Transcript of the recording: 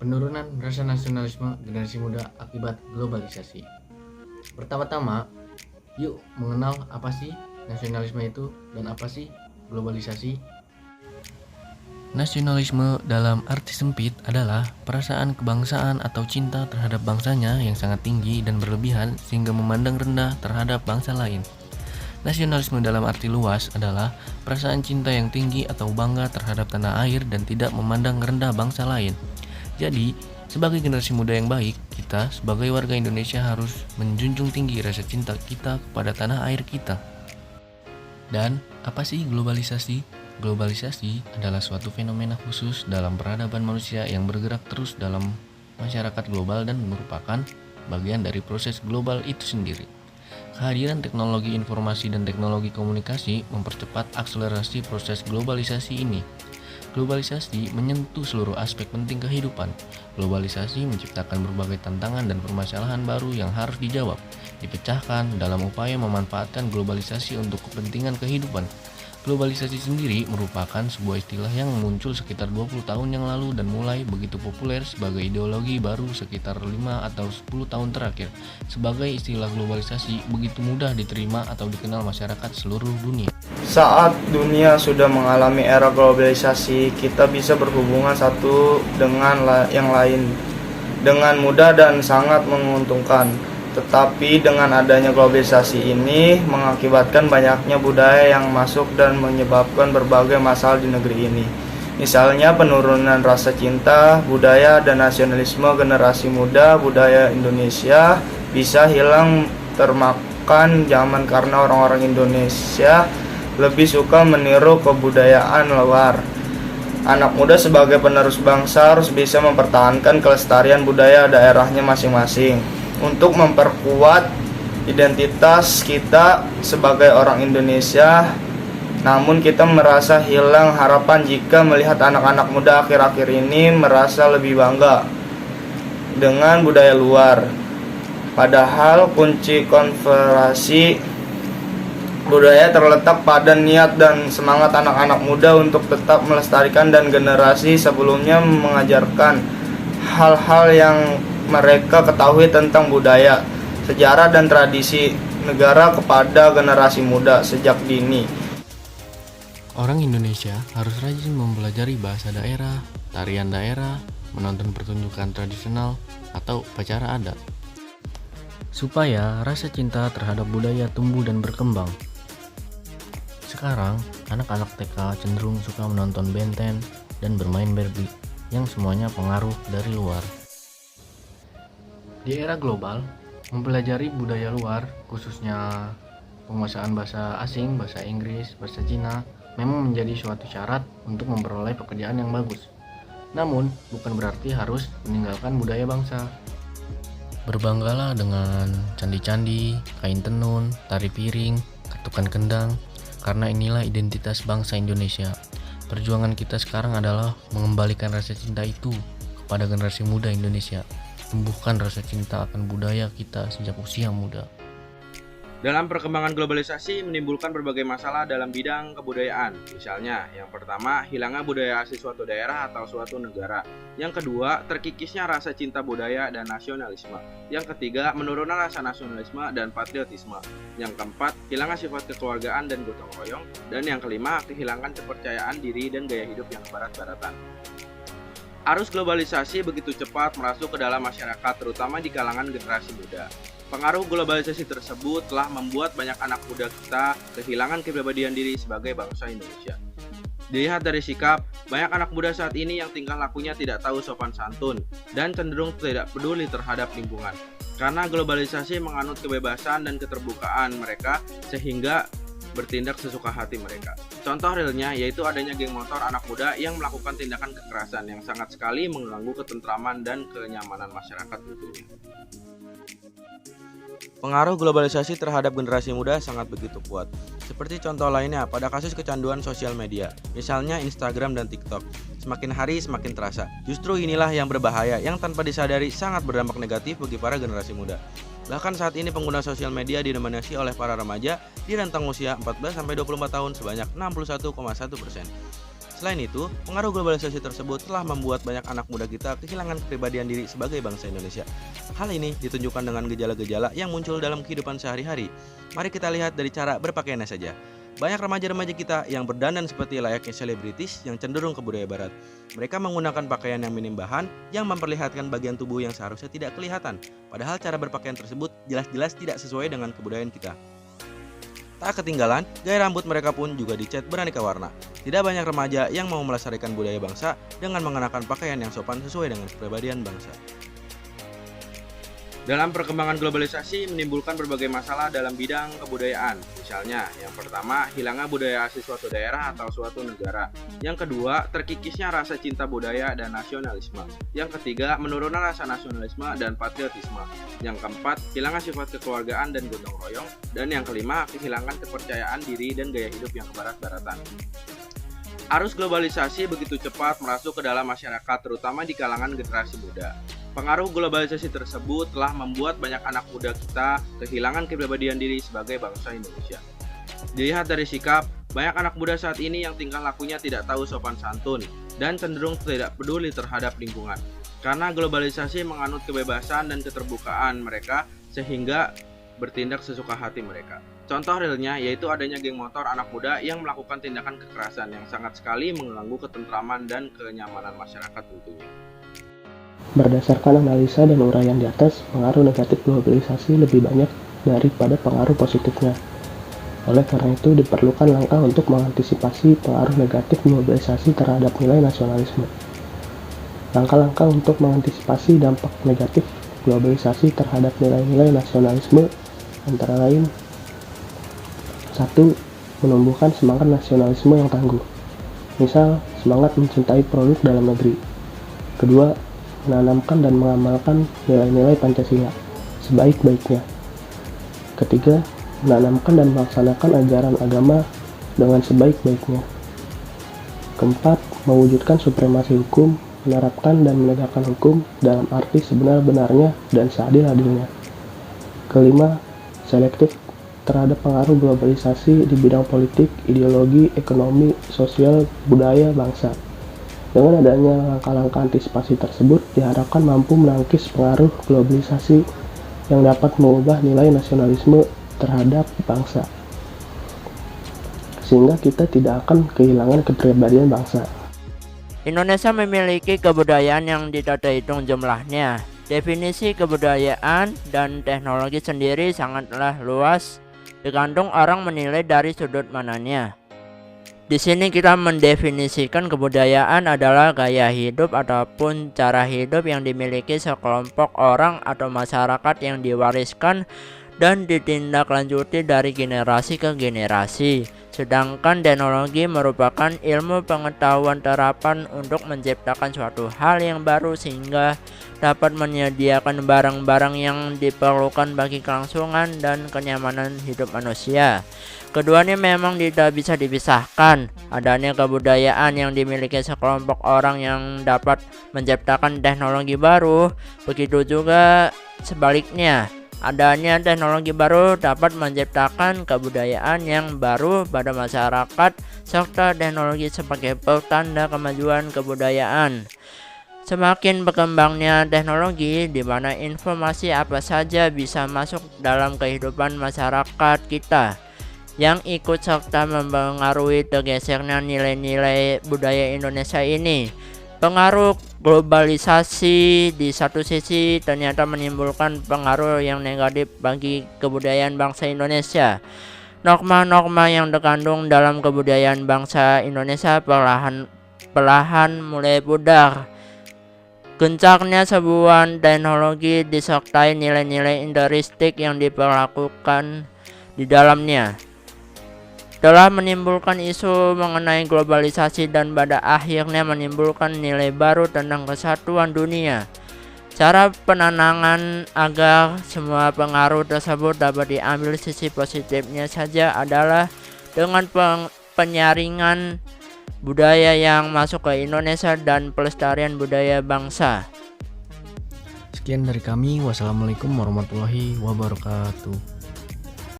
Penurunan rasa nasionalisme generasi muda akibat globalisasi. Pertama-tama, yuk mengenal apa sih nasionalisme itu dan apa sih globalisasi. Nasionalisme dalam arti sempit adalah perasaan kebangsaan atau cinta terhadap bangsanya yang sangat tinggi dan berlebihan sehingga memandang rendah terhadap bangsa lain. Nasionalisme dalam arti luas adalah perasaan cinta yang tinggi atau bangga terhadap tanah air dan tidak memandang rendah bangsa lain. Jadi, sebagai generasi muda yang baik, kita sebagai warga Indonesia harus menjunjung tinggi rasa cinta kita kepada tanah air kita. Dan apa sih globalisasi? Globalisasi adalah suatu fenomena khusus dalam peradaban manusia yang bergerak terus dalam masyarakat global dan merupakan bagian dari proses global itu sendiri. Kehadiran teknologi informasi dan teknologi komunikasi mempercepat akselerasi proses globalisasi ini. Globalisasi menyentuh seluruh aspek penting kehidupan. Globalisasi menciptakan berbagai tantangan dan permasalahan baru yang harus dijawab, dipecahkan dalam upaya memanfaatkan globalisasi untuk kepentingan kehidupan. Globalisasi sendiri merupakan sebuah istilah yang muncul sekitar 20 tahun yang lalu dan mulai begitu populer sebagai ideologi baru sekitar 5 atau 10 tahun terakhir. Sebagai istilah globalisasi begitu mudah diterima atau dikenal masyarakat seluruh dunia. Saat dunia sudah mengalami era globalisasi, kita bisa berhubungan satu dengan yang lain dengan mudah dan sangat menguntungkan. Tetapi dengan adanya globalisasi ini mengakibatkan banyaknya budaya yang masuk dan menyebabkan berbagai masalah di negeri ini. Misalnya penurunan rasa cinta, budaya dan nasionalisme generasi muda budaya Indonesia bisa hilang termakan zaman karena orang-orang Indonesia lebih suka meniru kebudayaan luar. Anak muda sebagai penerus bangsa harus bisa mempertahankan kelestarian budaya daerahnya masing-masing untuk memperkuat identitas kita sebagai orang Indonesia. Namun kita merasa hilang harapan jika melihat anak-anak muda akhir-akhir ini merasa lebih bangga dengan budaya luar. Padahal kunci konservasi budaya terletak pada niat dan semangat anak-anak muda untuk tetap melestarikan dan generasi sebelumnya mengajarkan hal-hal yang mereka ketahui tentang budaya, sejarah dan tradisi negara kepada generasi muda sejak dini. Orang Indonesia harus rajin mempelajari bahasa daerah, tarian daerah, menonton pertunjukan tradisional atau upacara adat, supaya rasa cinta terhadap budaya tumbuh dan berkembang. Sekarang, anak-anak TK cenderung suka menonton Ben 10 dan bermain Barbie, yang semuanya pengaruh dari luar. Di era global, mempelajari budaya luar, khususnya penguasaan bahasa asing, bahasa Inggris, bahasa Cina, memang menjadi suatu syarat untuk memperoleh pekerjaan yang bagus. Namun, bukan berarti harus meninggalkan budaya bangsa. Berbanggalah dengan candi-candi, kain tenun, tari piring, ketukan kendang, karena inilah identitas bangsa Indonesia. Perjuangan kita sekarang adalah mengembalikan rasa cinta itu kepada generasi muda Indonesia. Tumbuhkan rasa cinta akan budaya kita sejak usia muda. Dalam perkembangan globalisasi menimbulkan berbagai masalah dalam bidang kebudayaan. Misalnya, yang pertama, hilangnya budaya asli suatu daerah atau suatu negara. Yang kedua, terkikisnya rasa cinta budaya dan nasionalisme. Yang ketiga, menurunnya rasa nasionalisme dan patriotisme. Yang keempat, hilangnya sifat kekeluargaan dan gotong royong. Dan yang kelima, kehilangan kepercayaan diri dan gaya hidup yang barat-baratan. Arus globalisasi begitu cepat merasuk ke dalam masyarakat, terutama di kalangan generasi muda. Pengaruh globalisasi tersebut telah membuat banyak anak muda kita kehilangan kepribadian diri sebagai bangsa Indonesia. Dilihat dari sikap, banyak anak muda saat ini yang tingkah lakunya tidak tahu sopan santun dan cenderung tidak peduli terhadap lingkungan. Karena globalisasi menganut kebebasan dan keterbukaan mereka sehingga bertindak sesuka hati mereka. Contoh realnya yaitu adanya geng motor anak muda yang melakukan tindakan kekerasan yang sangat sekali mengganggu ketentraman dan kenyamanan masyarakat tentunya. Pengaruh globalisasi terhadap generasi muda sangat begitu kuat. Seperti contoh lainnya pada kasus kecanduan sosial media, misalnya Instagram dan TikTok. Semakin hari semakin terasa. Justru inilah yang berbahaya yang tanpa disadari sangat berdampak negatif bagi para generasi muda. Bahkan saat ini pengguna sosial media didominasi oleh para remaja di rentang usia 14-24 tahun sebanyak 61,1%. Selain itu, pengaruh globalisasi tersebut telah membuat banyak anak muda kita kehilangan kepribadian diri sebagai bangsa Indonesia. Hal ini ditunjukkan dengan gejala-gejala yang muncul dalam kehidupan sehari-hari. Mari kita lihat dari cara berpakaiannya saja. Banyak remaja-remaja kita yang berdandan seperti layaknya selebritis yang cenderung ke budaya barat. Mereka menggunakan pakaian yang minim bahan yang memperlihatkan bagian tubuh yang seharusnya tidak kelihatan. Padahal cara berpakaian tersebut jelas-jelas tidak sesuai dengan kebudayaan kita. Tak ketinggalan, gaya rambut mereka pun juga dicat beraneka warna. Tidak banyak remaja yang mau melestarikan budaya bangsa dengan mengenakan pakaian yang sopan sesuai dengan kepribadian bangsa. Dalam perkembangan globalisasi menimbulkan berbagai masalah dalam bidang kebudayaan. Misalnya, yang pertama, hilangnya budaya asli suatu daerah atau suatu negara. Yang kedua, terkikisnya rasa cinta budaya dan nasionalisme. Yang ketiga, menurunnya rasa nasionalisme dan patriotisme. Yang keempat, hilangnya sifat kekeluargaan dan gotong royong. Dan yang kelima, kehilangan kepercayaan diri dan gaya hidup yang kebarat-baratan. Arus globalisasi begitu cepat masuk ke dalam masyarakat, terutama di kalangan generasi muda. Pengaruh globalisasi tersebut telah membuat banyak anak muda kita kehilangan kepribadian diri sebagai bangsa Indonesia. Dilihat dari sikap, banyak anak muda saat ini yang tingkah lakunya tidak tahu sopan santun dan cenderung tidak peduli terhadap lingkungan. Karena globalisasi menganut kebebasan dan keterbukaan mereka sehingga bertindak sesuka hati mereka. Contoh realnya yaitu adanya geng motor anak muda yang melakukan tindakan kekerasan yang sangat sekali mengganggu ketentraman dan kenyamanan masyarakat tentunya. Berdasarkan analisa dan uraian di atas, pengaruh negatif globalisasi lebih banyak daripada pengaruh positifnya. Oleh karena itu, diperlukan langkah untuk mengantisipasi pengaruh negatif globalisasi terhadap nilai nasionalisme. Langkah-langkah untuk mengantisipasi dampak negatif globalisasi terhadap nilai-nilai nasionalisme antara lain: 1. Menumbuhkan semangat nasionalisme yang tangguh. Misal, semangat mencintai produk dalam negeri. Kedua, menanamkan dan mengamalkan nilai-nilai Pancasila sebaik-baiknya. Ketiga, menanamkan dan melaksanakan ajaran agama dengan sebaik-baiknya. Keempat, mewujudkan supremasi hukum, menerapkan dan menegakkan hukum dalam arti sebenar-benarnya dan seadil-adilnya. Kelima, selektif terhadap pengaruh globalisasi di bidang politik, ideologi, ekonomi, sosial, budaya, bangsa. Dengan adanya langkah-langkah antisipasi tersebut, diharapkan mampu menangkis pengaruh globalisasi yang dapat mengubah nilai nasionalisme terhadap bangsa, sehingga kita tidak akan kehilangan kepribadian bangsa. Indonesia memiliki kebudayaan yang tidak terhitung jumlahnya. Definisi kebudayaan dan teknologi sendiri sangatlah luas, tergantung orang menilai dari sudut mananya. Di sini kita mendefinisikan kebudayaan adalah gaya hidup ataupun cara hidup yang dimiliki sekelompok orang atau masyarakat yang diwariskan dan ditindaklanjuti dari generasi ke generasi. Sedangkan teknologi merupakan ilmu pengetahuan terapan untuk menciptakan suatu hal yang baru sehingga dapat menyediakan barang-barang yang diperlukan bagi kelangsungan dan kenyamanan hidup manusia. Keduanya memang tidak bisa dipisahkan. Adanya kebudayaan yang dimiliki sekelompok orang yang dapat menciptakan teknologi baru, begitu juga sebaliknya. Adanya teknologi baru dapat menciptakan kebudayaan yang baru pada masyarakat, serta teknologi sebagai pertanda kemajuan kebudayaan. Semakin berkembangnya teknologi, di mana informasi apa saja bisa masuk dalam kehidupan masyarakat kita, yang ikut serta mempengaruhi tergesernya nilai-nilai budaya Indonesia ini. Pengaruh globalisasi di satu sisi ternyata menimbulkan pengaruh yang negatif bagi kebudayaan bangsa Indonesia. Norma-norma yang terkandung dalam kebudayaan bangsa Indonesia perlahan mulai pudar. Gencarnya sebuah teknologi disertai nilai-nilai intrinsik yang diperlakukan di dalamnya telah menimbulkan isu mengenai globalisasi dan pada akhirnya menimbulkan nilai baru tentang kesatuan dunia. Cara penanganan agar semua pengaruh tersebut dapat diambil sisi positifnya saja adalah dengan penyaringan budaya yang masuk ke Indonesia dan pelestarian budaya bangsa. Sekian dari kami. Wassalamualaikum warahmatullahi wabarakatuh.